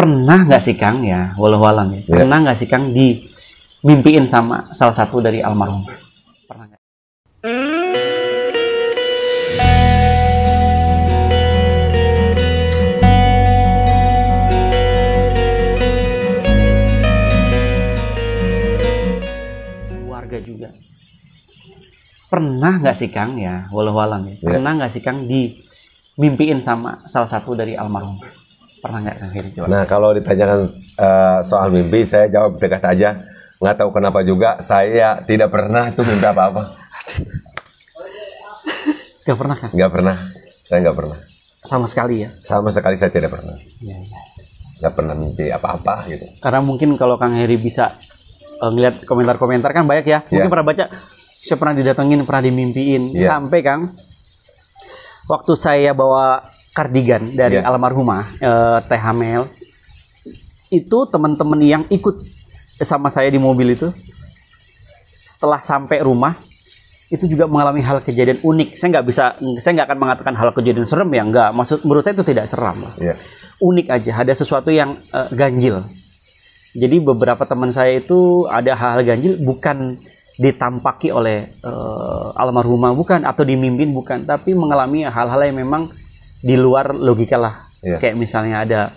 Pernah nggak sih Kang ya, walau-walam ya, pernah nggak sih Kang dimimpiin sama salah satu dari almarhum? Pernah nggak? Keluarga juga. Pernah nggak sih Kang ya, walau-walam ya, pernah nggak sih Kang dimimpiin sama salah satu dari almarhum? Pernah nggak Kang Heri? Nah, kalau ditanyakan soal mimpi, saya jawab tegas aja. Nggak tahu kenapa juga, saya tidak pernah itu mimpi apa-apa. Nggak pernah Kang? Nggak pernah, saya nggak pernah. Sama sekali ya? Sama sekali saya tidak pernah. Iya, iya. Nggak pernah mimpi apa-apa gitu. Karena mungkin kalau Kang Heri bisa ngeliat komentar-komentar kan banyak ya. Mungkin pernah baca, saya pernah didatengin, pernah dimimpiin. Sampai Kang, waktu saya bawa kardigan dari almarhumah Teh Hamel, itu teman-teman yang ikut sama saya di mobil itu, setelah sampai rumah itu juga mengalami hal kejadian unik. Saya nggak akan mengatakan hal kejadian serem ya, enggak. Menurut saya itu tidak seram lah. Unik aja, ada sesuatu yang ganjil. Jadi beberapa teman saya itu ada hal-hal ganjil, bukan ditampaki oleh almarhumah, bukan, atau dimimpin, bukan, tapi mengalami hal-hal yang memang di luar logika lah. Kayak misalnya ada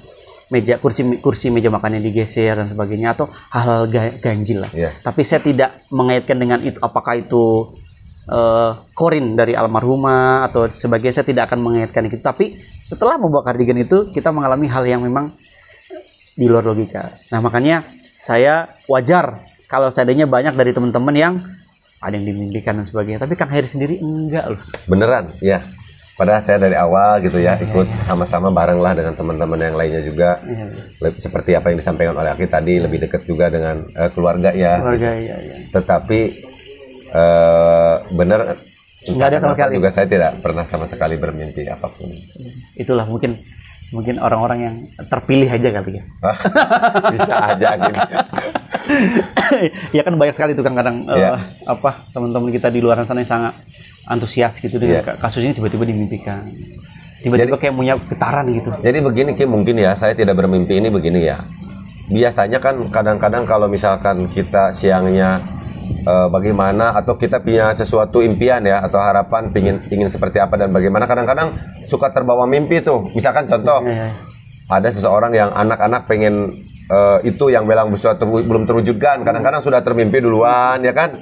kursi meja makannya digeser dan sebagainya, atau hal-hal ganjil lah. Tapi saya tidak mengaitkan dengan itu, apakah itu korin dari almarhumah atau sebagainya, saya tidak akan mengaitkan itu. Tapi setelah membawa kardigan itu, kita mengalami hal yang memang di luar logika. Nah, makanya saya wajar kalau seandainya banyak dari teman-teman yang ada yang dimimpikan dan sebagainya. Tapi Kang Heri sendiri enggak loh. Beneran, ya. Padahal saya dari awal gitu ya, ikut sama-sama bareng lah dengan teman-teman yang lainnya juga. Seperti apa yang disampaikan oleh Aki tadi, lebih dekat juga dengan keluarga ya. Keluarga, Tetapi benar, nggak ada sama sekali. Juga saya tidak pernah sama sekali bermimpi apapun. Itulah mungkin orang-orang yang terpilih aja kali ya. Bisa aja gitu. Ya kan banyak sekali tuh kadang teman-teman kita di luar sana yang sangat antusias gitu dengan kasus ini, tiba-tiba dimimpikan. Tiba-tiba kayak punya getaran gitu. Jadi begini Ki, mungkin ya saya tidak bermimpi ini begini ya. Biasanya kan kadang-kadang kalau misalkan kita siangnya bagaimana, atau kita punya sesuatu impian ya, atau harapan ingin seperti apa dan bagaimana, kadang-kadang suka terbawa mimpi tuh. Misalkan contoh, ada seseorang yang anak-anak pengen itu yang bilang sesuatu belum terwujudkan, kadang-kadang sudah termimpi duluan ya kan.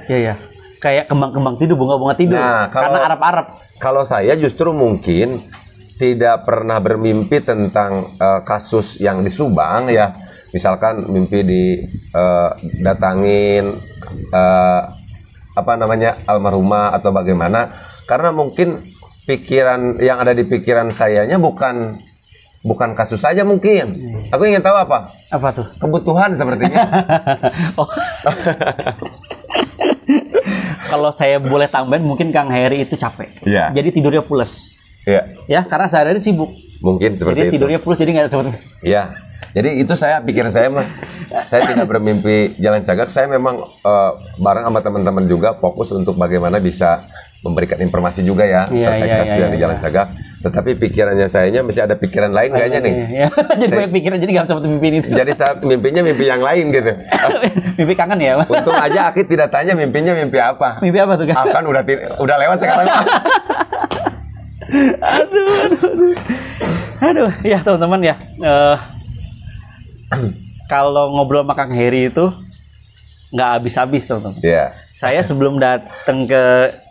Kayak kembang-kembang tidur, bunga-bunga tidur. Nah, karena Arab-Arab. Kalau saya justru mungkin tidak pernah bermimpi tentang kasus yang di Subang ya. Misalkan mimpi datangin almarhumah atau bagaimana, karena mungkin pikiran yang ada di pikiran sayanya bukan kasus saja mungkin. Aku ingin tahu apa tuh kebutuhan sepertinya. Kalau saya boleh tambahin, mungkin Kang Heri itu capek, jadi tidurnya pules. Ya, karena sehari-hari sibuk. Mungkin seperti jadi tidurnya pules, jadi nggak ada. Jadi itu pikiran saya mah. Saya tidak bermimpi jalan cagak. Saya memang bareng sama teman-teman juga fokus untuk bagaimana bisa memberikan informasi juga ya terkait kasus yang di jalan cagak. Tetapi pikirannya sayanya masih ada pikiran lain kayaknya nih. Jadi banyak pikiran, jadi nggak sempat mimpi itu. Jadi saat mimpinya mimpi yang lain gitu. Mimpi kangen ya. Untung aja Aki tidak tanya mimpinya mimpi apa. Mimpi apa tuh kan? Kan udah lewat sekarang. Aduh, ya teman-teman ya. Kalau ngobrol sama Kang Heri itu nggak habis-habis teman-teman. Saya sebelum datang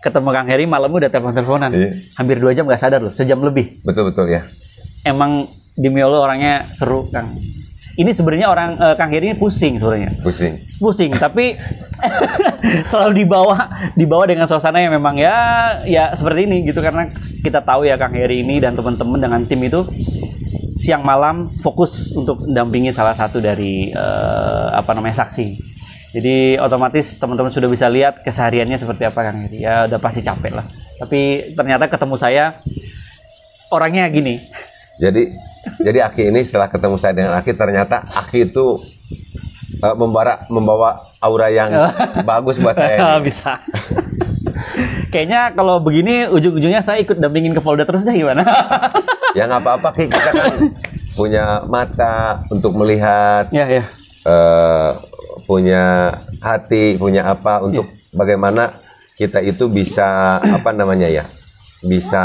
ketemu Kang Heri, malamnya udah telepon-teleponan. Hampir 2 jam, nggak sadar loh, sejam lebih. Betul ya. Emang demi Allah orangnya seru Kang. Ini sebenarnya Kang Heri ini pusing sebenarnya. Pusing, tapi selalu dibawa dengan suasana yang memang ya seperti ini gitu, karena kita tahu ya Kang Heri ini dan teman-teman dengan tim itu siang malam fokus untuk mendampingi salah satu dari saksi. Jadi otomatis teman-teman sudah bisa lihat kesehariannya seperti apa Kang Heri. Ya udah pasti capek lah. Tapi ternyata ketemu saya orangnya gini. Jadi Aki ini setelah ketemu saya dengan Aki, ternyata Aki itu membawa aura yang bagus buat saya. Bisa. Kayaknya kalau begini ujung-ujungnya saya ikut dampingin ke Polda terus deh, gimana? Ya nggak apa-apa, kita kan punya mata untuk melihat, Ya. punya hati, punya apa untuk bagaimana kita itu bisa apa namanya ya, bisa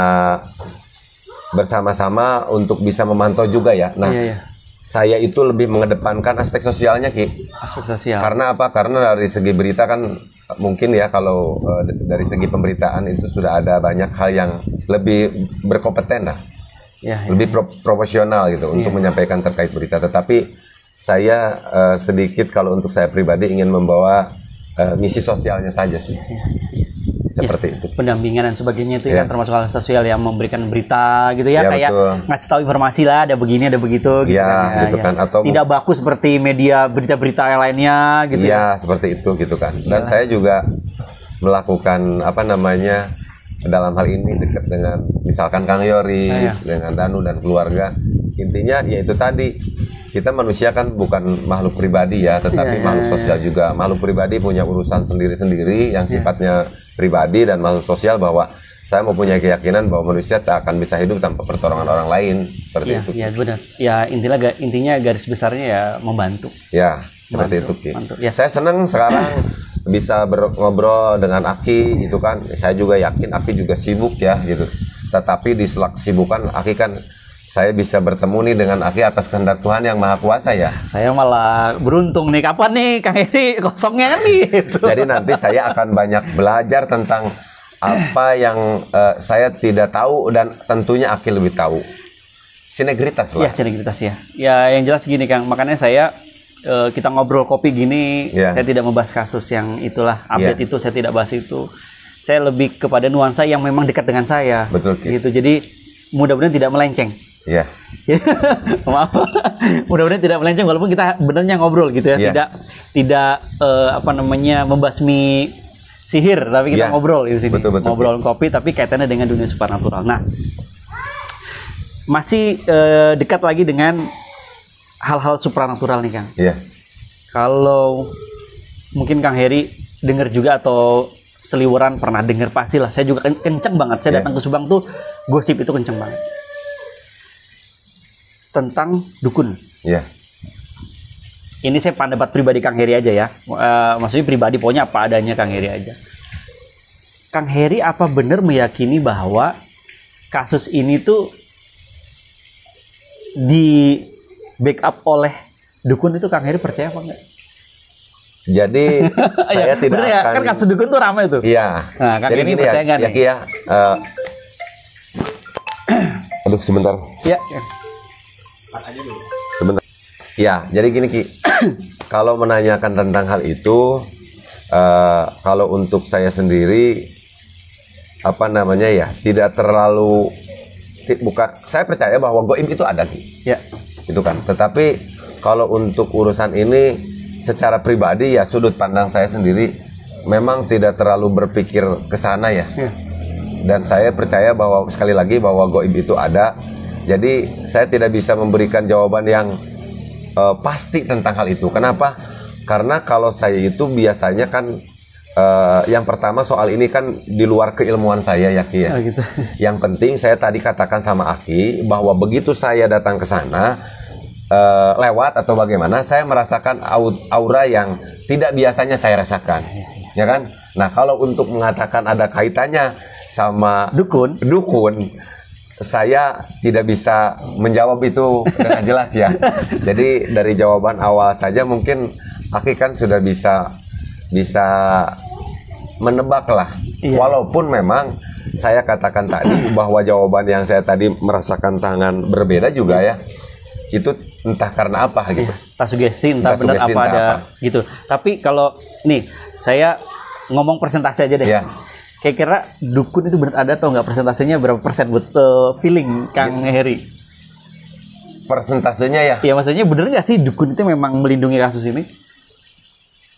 bersama-sama untuk bisa memantau juga ya. Nah, saya itu lebih mengedepankan aspek sosialnya, Ki. Aspek sosial. Karena apa? Karena dari segi berita kan mungkin ya, kalau dari segi pemberitaan itu sudah ada banyak hal yang lebih berkompeten lah. Lebih profesional gitu untuk menyampaikan terkait berita. Tetapi saya sedikit kalau untuk saya pribadi ingin membawa misi sosialnya saja sih. Seperti itu. Pendampingan dan sebagainya itu kan termasuk hal sosial yang memberikan berita gitu ya, kayak betul. ngasih tahu informasi lah, ada begini ada begitu gitu gitu kan. Atau tidak baku seperti media berita-berita yang lainnya gitu seperti itu gitu kan. Dan saya juga melakukan apa namanya dalam hal ini dekat dengan misalkan Kang Yoris dengan Danu dan keluarga. Intinya yaitu tadi, kita manusia kan bukan makhluk pribadi ya, tetapi makhluk sosial juga. Makhluk pribadi punya urusan sendiri-sendiri yang sifatnya pribadi, dan makhluk sosial bahwa saya mempunyai keyakinan bahwa manusia tak akan bisa hidup tanpa pertolongan orang lain. Seperti itu. Iya benar. Ya intinya garis besarnya ya membantu. Ya seperti itu. Ya. Saya senang sekarang bisa ngobrol dengan Aki gitu kan. Saya juga yakin Aki juga sibuk ya gitu. Tetapi di sela kesibukan Aki kan, saya bisa bertemu nih dengan Aki atas kehendak Tuhan yang Maha Kuasa ya. Saya malah beruntung nih, kapan nih Kang Heri kosongnya kan gitu. Jadi nanti saya akan banyak belajar tentang apa yang saya tidak tahu, dan tentunya Aki lebih tahu. Sinergitas lah. Ya, sinergitas ya. Ya yang jelas gini Kang, makanya saya kita ngobrol kopi gini, saya tidak membahas kasus yang itulah, update itu saya tidak bahas itu. Saya lebih kepada nuansa yang memang dekat dengan saya. Betul. Gitu. Jadi mudah-mudahan tidak melenceng. Iya. Maaf. Mudah-mudahan tidak melenceng walaupun kita benernya ngobrol gitu ya. Tidak apa namanya membasmi sihir, tapi kita ngobrol di sini. Betul. Ngobrol kopi tapi kaitannya dengan dunia supernatural. Nah, masih dekat lagi dengan hal-hal supernatural nih Kang. Iya. Kalau mungkin Kang Heri dengar juga atau seliweran pernah dengar pastilah. Saya juga kenceng banget. Saya datang ke Subang tuh gosip itu kenceng banget. Tentang dukun. Iya. Ini saya pendapat pribadi Kang Heri aja ya. Maksudnya pribadi, pokoknya apa adanya Kang Heri aja. Kang Heri apa benar meyakini bahwa kasus ini tuh di backup oleh dukun? Itu Kang Heri percaya apa enggak? Jadi saya tidak ya, akan. Kan kasus dukun tuh ramai tuh. Iya. Nah, Kang jadi Heri gini percaya nggak nih? Ya, aduh sebentar. Iya. Sebentar. Ya, jadi gini Ki. Kalau menanyakan tentang hal itu, kalau untuk saya sendiri, apa namanya ya, tidak terlalu saya percaya bahwa goib itu ada Ki. Ya. Itu kan. Tetapi kalau untuk urusan ini secara pribadi ya, sudut pandang saya sendiri memang tidak terlalu berpikir ke sana ya. Dan saya percaya bahwa sekali lagi bahwa goib itu ada. Jadi saya tidak bisa memberikan jawaban yang pasti tentang hal itu. Kenapa? Karena kalau saya itu biasanya kan yang pertama soal ini kan di luar keilmuan saya ya Ki ya. Gitu. Yang penting saya tadi katakan sama Aki bahwa begitu saya datang ke sana lewat atau bagaimana, saya merasakan aura yang tidak biasanya saya rasakan. Ya kan? Nah, kalau untuk mengatakan ada kaitannya sama dukun, saya tidak bisa menjawab itu dengan jelas ya. Jadi dari jawaban awal saja mungkin Aki kan sudah bisa menebak lah. Walaupun memang saya katakan tadi bahwa jawaban yang saya tadi merasakan tangan berbeda juga ya. Itu entah karena apa gitu. Entah sugesti, entah benar apa ada gitu. Tapi kalau nih saya ngomong persentase aja deh. Kira-kira dukun itu benar ada atau nggak, persentasenya berapa persen buat feeling Kang Heri? Persentasenya ya? Ya maksudnya bener nggak sih dukun itu memang melindungi kasus ini?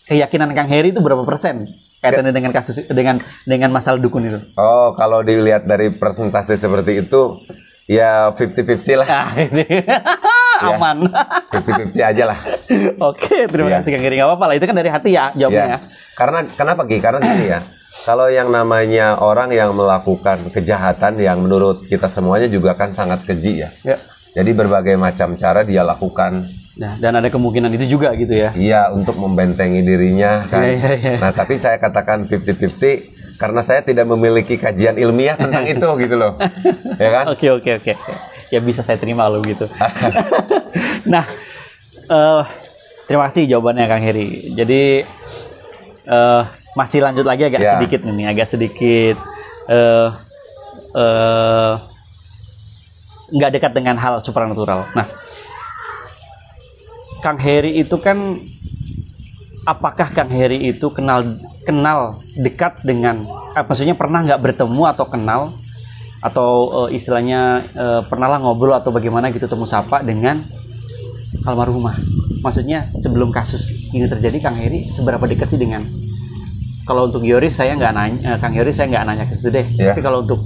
Keyakinan Kang Heri itu berapa persen kaitannya dengan kasus dengan masalah dukun itu? Oh, kalau dilihat dari persentase seperti itu ya 50-50 lah. Aman. 50-50 aja lah. Oke, terima kasih Kang Heri. Nggak apa-apa lah, itu kan dari hati ya jawabnya. Karena kenapa Ki? Karena gini ya. Kalau yang namanya orang yang melakukan kejahatan yang menurut kita semuanya juga kan sangat keji ya. Jadi berbagai macam cara dia lakukan. Nah, dan ada kemungkinan itu juga gitu ya. Iya, untuk membentengi dirinya kan. Iya. Nah, tapi saya katakan 50-50 karena saya tidak memiliki kajian ilmiah tentang itu gitu loh. Ya kan? Oke. Ya bisa saya terima lo gitu. Nah, terima kasih jawabannya Kang Heri. Jadi masih lanjut lagi agak sedikit nih, agak sedikit nggak dekat dengan hal supranatural. Nah, Kang Heri itu kan, apakah Kang Heri itu kenal dekat dengan, maksudnya pernah nggak bertemu atau kenal atau istilahnya pernahlah ngobrol atau bagaimana gitu, temu sapa dengan almarhumah? Maksudnya sebelum kasus ini terjadi, Kang Heri seberapa dekat sih dengan, kalau untuk Yoris saya nggak nanya, Kang Yoris saya nggak nanya ke situ deh. Yeah. Tapi kalau untuk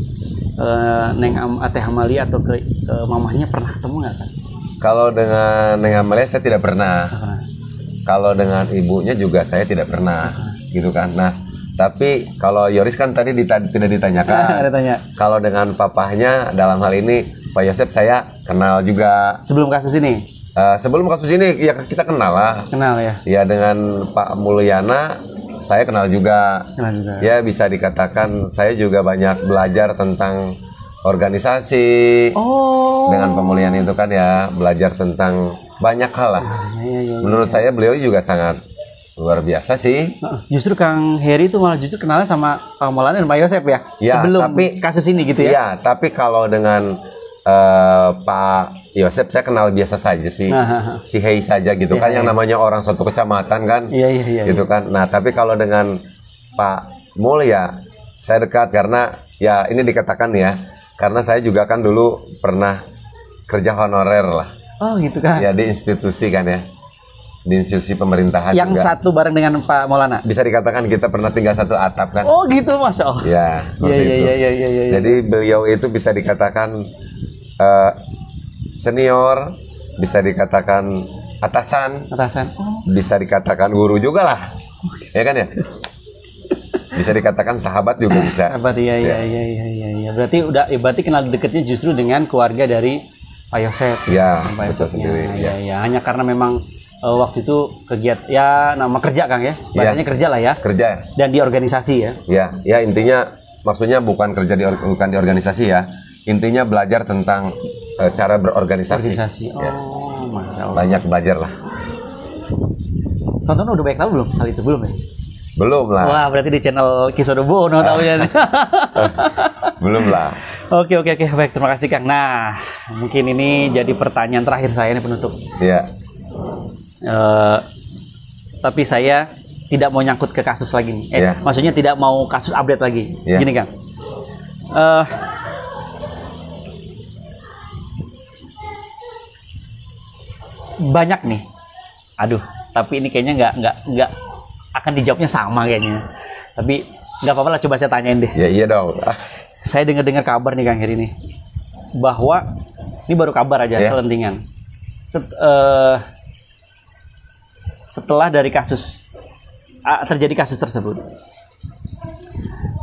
Neng Ate Amalia atau ke mamahnya pernah ketemu nggak kan? Kalau dengan Neng Amalia saya tidak pernah. Kalau dengan ibunya juga saya tidak pernah, gitu kan. Nah, tapi kalau Yoris kan tadi tidak ditanyakan. Tanya. Kalau dengan papahnya dalam hal ini Pak Yosep saya kenal juga. Sebelum kasus ini? Sebelum kasus ini ya kita kenal lah. Kenal ya. Ya, dengan Pak Mulyana saya kenal juga. Ya, bisa dikatakan saya juga banyak belajar tentang organisasi. Dengan Pak Mulyana itu kan ya, belajar tentang banyak hal lah. Ya. Menurut saya beliau juga sangat luar biasa sih. Justru Kang Heri itu malah justru kenalnya sama Pak Mulyana dan Pak Yosep ya? Ya, sebelum tapi kasus ini gitu ya? Iya, tapi kalau dengan Pak Yosep saya kenal biasa saja sih. Si Hei saja gitu kan, yang namanya orang satu kecamatan kan. Iya. Gitu kan. Nah, tapi kalau dengan Pak Mulya saya dekat karena ya ini dikatakan ya, karena saya juga kan dulu pernah kerja honorer lah. Oh gitu kan. Ya, di institusi kan ya. Di institusi pemerintahan yang juga. Satu bareng dengan Pak Maulana. Bisa dikatakan kita pernah tinggal satu atap kan. Oh gitu, Mas. Oh. Ya, Iya. Jadi beliau itu bisa dikatakan senior, bisa dikatakan atasan. Bisa dikatakan guru juga lah. Ya kan ya? Bisa dikatakan sahabat juga bisa. Sahabat, iya. Berarti kenal dekatnya justru dengan keluarga dari Pak Yosep. Iya, Pak Yosep sendiri. Iya. Hanya karena memang waktu itu kegiatan ya, nama kerja Kang ya. Bahasanya kerja lah ya. Kerja. Dan di organisasi ya. Ya intinya maksudnya bukan kerja bukan di organisasi ya. Intinya belajar tentang cara berorganisasi. Ya. Masya Allah. Banyak belajar lah. Tonton udah banyak tahu belum hal itu, belum ya? Belum lah. Wah, berarti di channel Kisodobono tahunya nih. Belum lah. Oke. Baik, terima kasih Kang. Nah, mungkin ini jadi pertanyaan terakhir saya nih, penutup. Iya. Tapi saya tidak mau nyangkut ke kasus lagi nih. Maksudnya tidak mau kasus update lagi. Gini Kang. Banyak nih. Aduh, tapi ini kayaknya nggak akan dijawabnya sama kayaknya. Tapi nggak apa-apa lah, coba saya tanyain deh. Ya, iya dong. Saya dengar kabar nih Kang Heri nih, bahwa ini baru kabar aja, selentingan. Setelah dari terjadi kasus tersebut,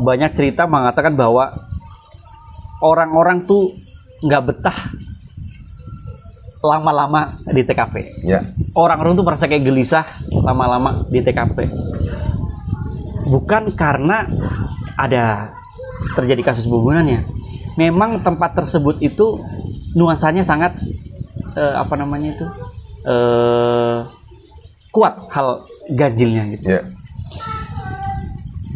banyak cerita mengatakan bahwa orang-orang tuh nggak betah lama-lama di TKP. Ya. Orang-orang tuh merasa kayak gelisah lama-lama di TKP. Bukan karena ada terjadi kasus pembunuhannya. Memang tempat tersebut itu nuansanya sangat kuat hal ganjilnya gitu. Ya.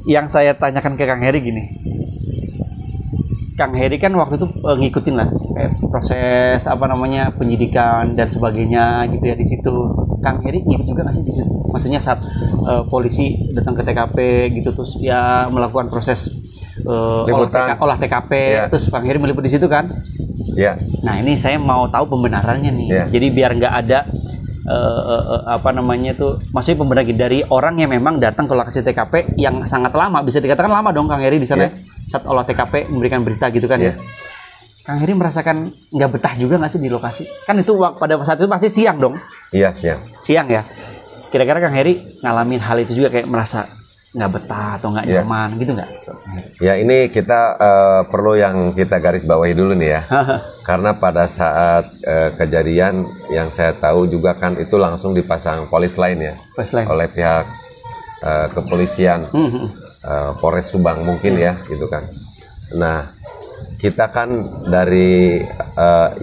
Yang saya tanyakan ke Kang Heri gini. Kang Heri kan waktu itu ngikutin lah kayak proses penyidikan dan sebagainya gitu ya di situ. Kang Heri ngikut juga nggak sih di situ? Maksudnya saat polisi datang ke TKP gitu, terus ya melakukan proses olah TKP, terus Kang Heri meliput di situ kan? Iya. Nah, ini saya mau tahu pembenarannya nih. Jadi biar nggak ada maksudnya pembenaran dari orang yang memang datang ke lokasi TKP yang sangat lama, bisa dikatakan lama dong Kang Heri di sana. Saat olah TKP memberikan berita gitu kan ya. Kang Heri merasakan nggak betah juga nggak sih di lokasi? Kan itu pada saat itu pasti siang dong? Iya, siang. Siang ya. Kira-kira Kang Heri ngalamin hal itu juga, kayak merasa nggak betah atau nggak nyaman gitu nggak? Ya ini kita perlu yang kita garis bawahi dulu nih ya. Karena pada saat kejadian yang saya tahu juga kan itu langsung dipasang polis lain ya. Oleh pihak kepolisian Polres Subang mungkin ya gitu kan. Nah kita kan dari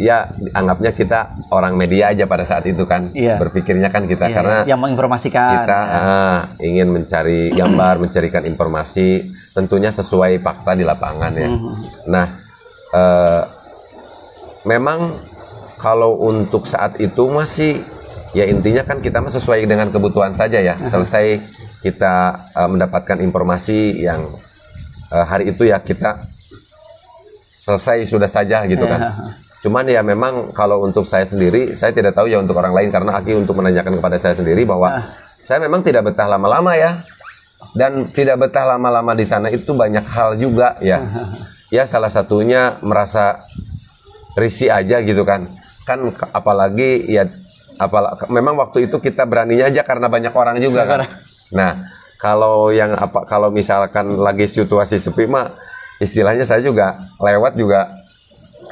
ya anggapnya kita orang media aja pada saat itu kan, berpikirnya kan kita karena yang menginformasikan kita ingin mencari gambar, mencarikan informasi tentunya sesuai fakta di lapangan ya. Nah memang kalau untuk saat itu masih ya intinya kan kita sesuai dengan kebutuhan saja ya. Selesai kita mendapatkan informasi yang hari itu ya kita selesai sudah saja gitu kan. Cuman ya memang kalau untuk saya sendiri, saya tidak tahu ya untuk orang lain karena Aki untuk menanyakan kepada saya sendiri bahwa saya memang tidak betah lama-lama ya. Dan tidak betah lama-lama di sana itu banyak hal juga ya. Ya salah satunya merasa risih aja gitu kan. Kan apalagi ya memang waktu itu kita beraninya aja karena banyak orang juga kan. Nah, kalau misalkan lagi situasi sepi mah istilahnya saya juga lewat juga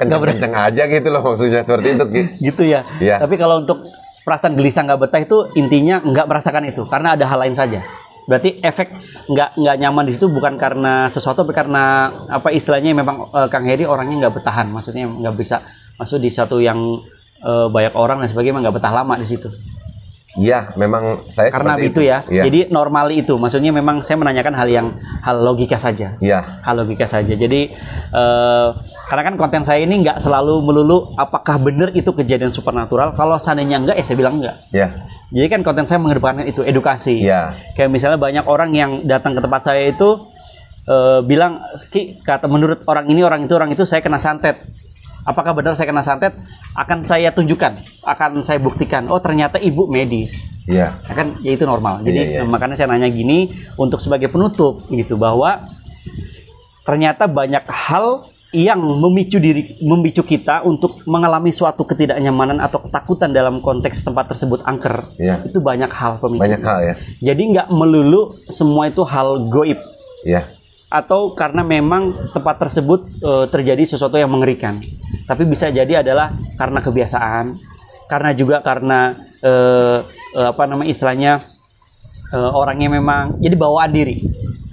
kenceng-kenceng aja gitu loh, maksudnya seperti itu gitu ya. Tapi kalau untuk perasaan gelisah nggak betah itu intinya nggak merasakan itu karena ada hal lain saja. Berarti efek nggak nyaman di situ bukan karena sesuatu tapi karena apa istilahnya memang Kang Heri orangnya nggak bertahan, maksudnya nggak bisa masuk di satu yang banyak orang dan sebagainya, nggak betah lama di situ. Iya, memang saya karena itu ya. Jadi normal itu, maksudnya memang saya menanyakan hal logika saja. Hal logika saja. Jadi karena kan konten saya ini nggak selalu melulu apakah benar itu kejadian supernatural. Kalau seandainya enggak, ya saya bilang enggak. Jadi kan konten saya mengedepankan itu edukasi. Kayak misalnya banyak orang yang datang ke tempat saya itu bilang, Ki, menurut orang itu saya kena santet. Apakah benar saya kena santet? Akan saya tunjukkan, akan saya buktikan. Oh ternyata ibu medis. Kan ya itu normal. Jadi makanya saya nanya gini untuk sebagai penutup gitu, bahwa ternyata banyak hal yang memicu kita untuk mengalami suatu ketidaknyamanan atau ketakutan dalam konteks tempat tersebut angker. Itu banyak hal pemicu. Banyak hal ya. Jadi nggak melulu semua itu hal goib. Atau karena memang tempat tersebut terjadi sesuatu yang mengerikan. Tapi bisa jadi adalah karena kebiasaan, karena juga karena istilahnya orangnya memang jadi bawaan diri,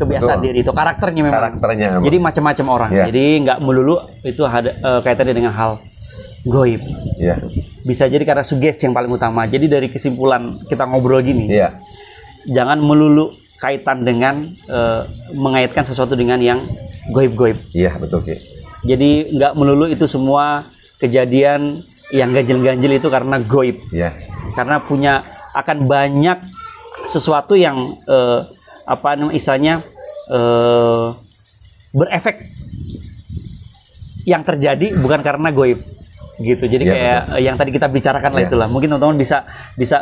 kebiasaan diri itu, karakternya memang. Jadi macam-macam orang. Jadi nggak melulu itu ada kaitannya dengan hal goib. Bisa jadi karena sugesti yang paling utama. Jadi dari kesimpulan kita ngobrol gini, jangan melulu kaitan dengan mengaitkan sesuatu dengan yang goib-goib. Betul Ki. Jadi nggak melulu itu semua kejadian yang ganjil-ganjil itu karena goib. Karena akan banyak sesuatu yang istilahnya berefek yang terjadi bukan karena goib gitu. Jadi kayak yang tadi kita bicarakan lah itulah. Mungkin teman-teman bisa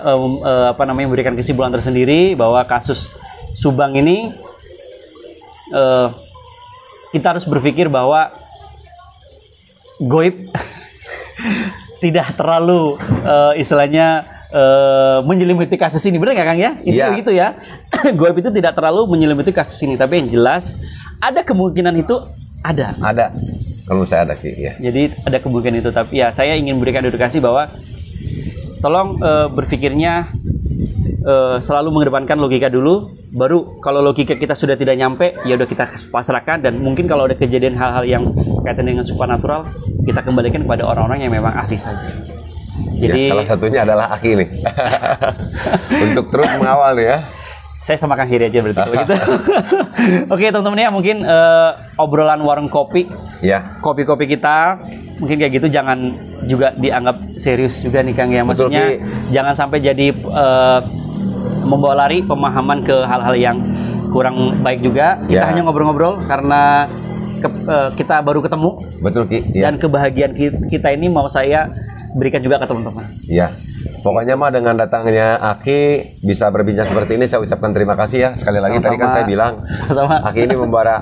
memberikan kesimpulan tersendiri bahwa kasus Subang ini kita harus berpikir bahwa goib tidak terlalu istilahnya menyelimuti kasus ini, benar nggak Kang ya? Itu gitu ya. Goib itu tidak terlalu menyelimuti kasus ini, tapi yang jelas ada kemungkinan itu ada. Kalau saya ada Ki, Jadi ada kemungkinan itu, tapi ya saya ingin berikan edukasi bahwa tolong berpikirnya selalu mengedepankan logika dulu, baru kalau logika kita sudah tidak nyampe, ya udah kita pasrahkan, dan mungkin kalau ada kejadian hal-hal yang kaitan dengan supernatural, kita kembalikan kepada orang-orang yang memang ahli saja. Jadi salah satunya adalah Aki nih. Untuk terus mengawal ya. Saya sama Kang Heri aja berarti begitu. Oke teman-teman ya, mungkin obrolan warung kopi, kopi-kopi kita mungkin kayak gitu, jangan juga dianggap serius juga nih Kang ya. Maksudnya jangan sampai jadi membawa lari pemahaman ke hal-hal yang kurang baik juga. Kita hanya ngobrol-ngobrol karena kita baru ketemu. Betul Ki. Dan kebahagiaan kita ini mau saya berikan juga ke teman-teman. Pokoknya mah dengan datangnya Aki bisa berbincang seperti ini, saya ucapkan terima kasih ya sekali lagi. Tadi kan saya bilang Aki ini membawa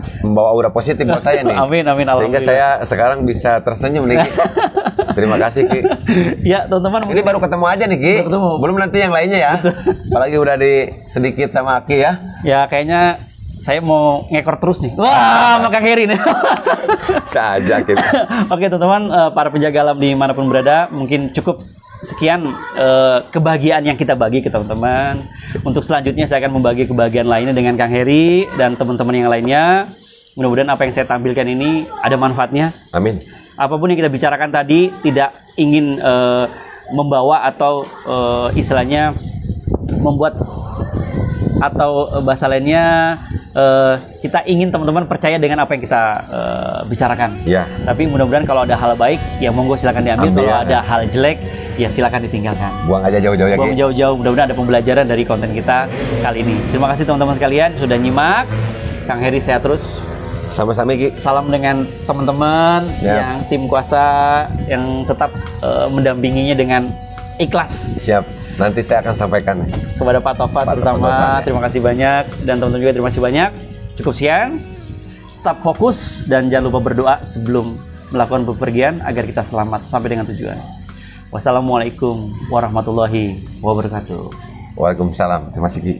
aura positif buat saya nih. Amin. Sehingga saya sekarang bisa tersenyum nih Ki. Terima kasih Ki. Ya teman-teman, ini baru ketemu aja nih Ki. Belum nanti yang lainnya ya. Apalagi udah sedikit sama Aki ya. Ya kayaknya saya mau ngekor terus nih. Wah, sama Kang Heri nih. Saja kita. Oke teman-teman, para penjaga alam dimanapun berada, mungkin cukup sekian kebahagiaan yang kita bagi ke teman-teman. Untuk selanjutnya saya akan membagi kebahagiaan lainnya dengan Kang Heri dan teman-teman yang lainnya. Mudah-mudahan apa yang saya tampilkan ini ada manfaatnya. Amin. Apapun yang kita bicarakan tadi tidak ingin membawa atau istilahnya membuat atau bahasa lainnya kita ingin teman-teman percaya dengan apa yang kita bicarakan. Ya. Tapi mudah-mudahan kalau ada hal baik ya monggo silakan diambil. Kalau ada hal jelek ya silakan ditinggalkan. Buang aja jauh-jauh ya. Buang jauh-jauh. Mudah-mudahan ada pembelajaran dari konten kita kali ini. Terima kasih teman-teman sekalian sudah nyimak. Kang Heri sehat terus. Sama-sama Ki. Salam dengan teman-teman yang tim kuasa yang tetap mendampinginya dengan ikhlas. Siap. Nanti saya akan sampaikan kepada Pak Tofat terutama. Terima kasih banyak dan teman-teman juga terima kasih banyak. Cukup sekian. Tetap fokus dan jangan lupa berdoa sebelum melakukan bepergian agar kita selamat sampai dengan tujuan. Wassalamualaikum warahmatullahi wabarakatuh. Waalaikumsalam. Terima kasih Ki.